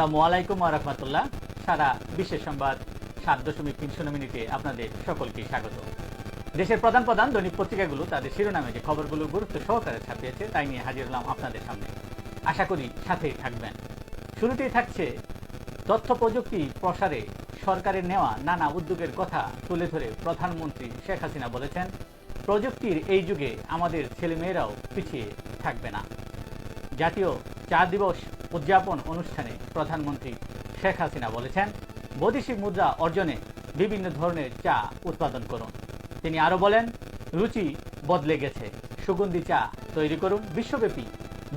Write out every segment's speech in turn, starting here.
আসসালামু আলাইকুম ওয়া রাহমাতুল্লাহ। সারা বিশ্বের সংবাদ 7.30 মিনিটে আপনাদের সকলকে স্বাগত। দেশের প্রধান প্রধান দৈনিক পত্রিকাগুলো তাদের শিরোনামে যে খবরগুলো গুরুত্ব সহকারে ছাপিয়েছে তাই নিয়ে হাজির হলাম আপনাদের সামনে। আশা করি সাথেই থাকবেন। শুরুতেই থাকছে তথ্য প্রযুক্তি প্রসারে সরকারের নেওয়া নানা উদ্যোগের কথা তুলে ধরে প্রধানমন্ত্রী শেখ হাসিনা বলেছেন, প্রযুক্তির এই যুগে আমাদের ছেলেমেয়েরাও পিছিয়ে থাকবে না। জাতীয় চা দিবস উদযাপন অনুষ্ঠানে প্রধানমন্ত্রী শেখ হাসিনা বলেছেন, বৈদেশিক মুদ্রা অর্জনে বিভিন্ন ধরনের চা উৎপাদন করুন। তিনি আরও বলেন, রুচি বদলে গেছে, সুগন্ধি চা তৈরি করুন। বিশ্বব্যাপী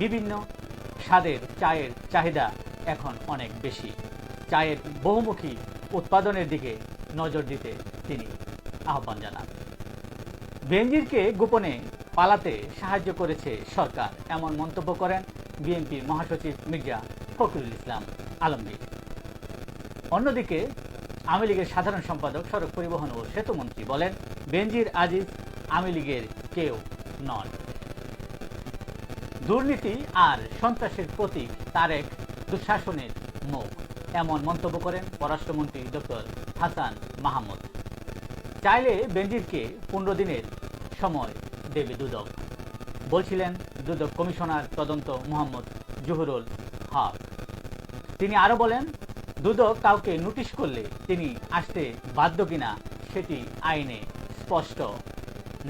বিভিন্ন স্বাদের চায়ের চাহিদা এখন অনেক বেশি। চায়ের বহুমুখী উৎপাদনের দিকে নজর দিতে তিনি আহ্বান জানান। বেনজিরকে গোপনে পালাতে সাহায্য করেছে সরকার, এমন মন্তব্য করেন বিএনপির মহাসচিব মির্জা ফখরুল ইসলাম আলমগীর। অন্যদিকে আওয়ামী লীগের সাধারণ সম্পাদক, সড়ক পরিবহন ও সেতুমন্ত্রী বলেন, বেনজির আজিজ আওয়ামী লীগের কেউ নন। দুর্নীতি আর সন্ত্রাসের প্রতীক তারেক দুঃশাসনের মুখ, এমন মন্তব্য করেন পররাষ্ট্রমন্ত্রী ডক্টর হাসান মাহমুদ। চাইলে বেনজিরকে 15 দিনের সময় দেবে দুদক, বলছিলেন দুদক কমিশনার তদন্ত মোহাম্মদ জহুরুল হক। তিনি আরও বলেন, দুদক কাউকে নোটিশ করলে তিনি আসতে বাধ্য কিনা সেটি আইনে স্পষ্ট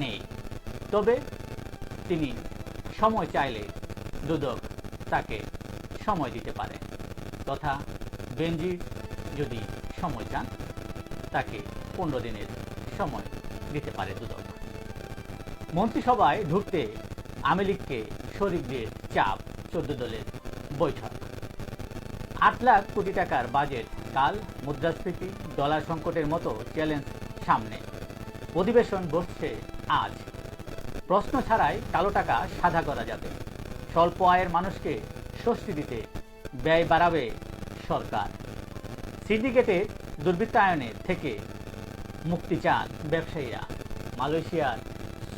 নেই, তবে তিনি সময় চাইলে দুদক তাকে সময় দিতে পারে, তথা বেনজির যদি সময় চান তাকে 15 দিনের সময় দিতে পারে দুদক। মন্ত্রিসভায় ঢুকতে আওয়ামী লীগকে শরিকদের চাপ, 14 দলের বৈঠক। 8 লাখ কোটি টাকার বাজেট কাল, মুদ্রাস্ফীতি, ডলার সংকটের মতো চ্যালেঞ্জ সামনে। অধিবেশন বসছে আজ। প্রশ্ন ছাড়াই কালো টাকা সাদা করা যাবে। স্বল্প আয়ের মানুষকে স্বস্তি দিতে ব্যয় বাড়াবে সরকার। সিন্ডিকেটের দুর্বৃত্তায়নের থেকে মুক্তি চান ব্যবসায়ীরা। মালয়েশিয়ার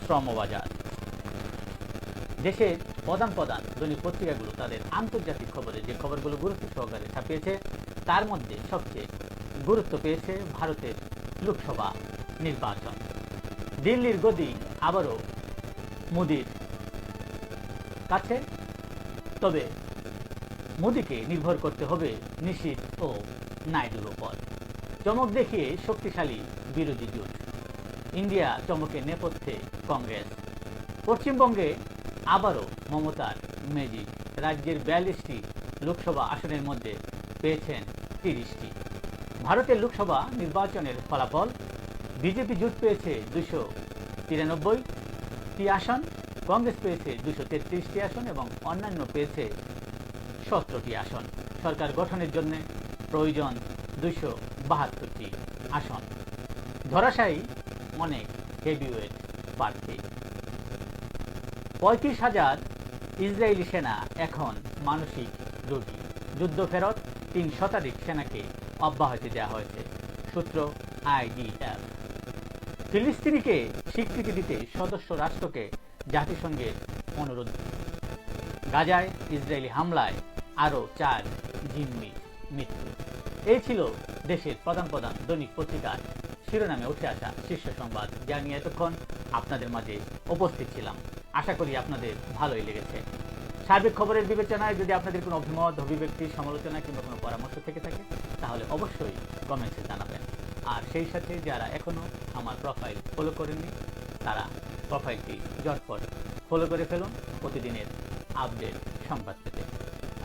শ্রমবাজার। দেশের প্রধান প্রধান দৈনিক পত্রিকাগুলো তাদের আন্তর্জাতিক খবরে যে খবরগুলো গুরুত্ব সহকারে ছাপিয়েছে তার মধ্যে সবচেয়ে গুরুত্ব পেয়েছে ভারতের লোকসভা নির্বাচন। দিল্লির গদি আবারও মোদির কাছে, তবে মোদিকে নির্ভর করতে হবে নিশীথ ও নাইডুর উপর। চমক দেখিয়ে শক্তিশালী বিরোধী জোট। ইন্ডিয়া চমকের নেপথ্যে কংগ্রেস। পশ্চিমবঙ্গে আবারও মমতার ম্যাজিক। রাজ্যের 42টি লোকসভা আসনের মধ্যে পেয়েছেন 30টি। ভারতের লোকসভা নির্বাচনের ফলাফল, বিজেপি জোট পেয়েছে 293টি আসন, কংগ্রেস পেয়েছে 233টি আসন এবং অন্যান্য পেয়েছে 17টি আসন। সরকার গঠনের জন্য প্রয়োজন 272টি আসন। ধরাশায়ী অনেক হেভিওয়েট প্রার্থী। 35,000 ইসরায়েলি সেনা এখন মানসিক রোগী। যুদ্ধ ফেরত 3 শতাধিক সেনাকে অব্যাহতি দেওয়া হয়েছে, সূত্র IDF। ফিলিস্তিনিকে স্বীকৃতি দিতে সদস্য রাষ্ট্রকে জাতিসংঘের অনুরোধ। গাজায় ইসরায়েলি হামলায় আরও 4 জিম্মি মৃত্যু। এই ছিল দেশের প্রধান প্রধান দৈনিক পত্রিকার শিরোনামে উঠে আসা শীর্ষ সংবাদ, যা নিয়ে এতক্ষণ আপনাদের মাঝে উপস্থিত ছিলাম। আশা করি আপনাদের ভালোই লেগেছে। সার্বিক খবরের বিবেচনায় যদি আপনাদের কোনো অভিমত, অভিব্যক্তি, সমালোচনা কিংবা কোনো পরামর্শ থেকে থাকে তাহলে অবশ্যই কমেন্টসে জানাবেন। আর সেই সাথে যারা এখনও আমার প্রোফাইল ফলো করেননি তারা প্রোফাইলটি ঝটপট ফলো করে ফেলুন প্রতিদিনের আপডেট সংবাদ পেতে।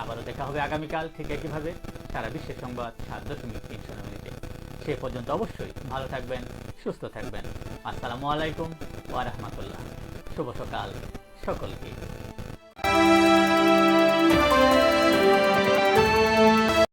আবারও দেখা হবে আগামীকাল ঠিক একইভাবে সারা বিশ্বের সংবাদ 7.30 মিনিটে। সে পর্যন্ত অবশ্যই ভালো থাকবেন, সুস্থ থাকবেন। আসসালামু আলাইকুম ওয়া রাহমাতুল্লাহ। শুভ সকাল সকলকে।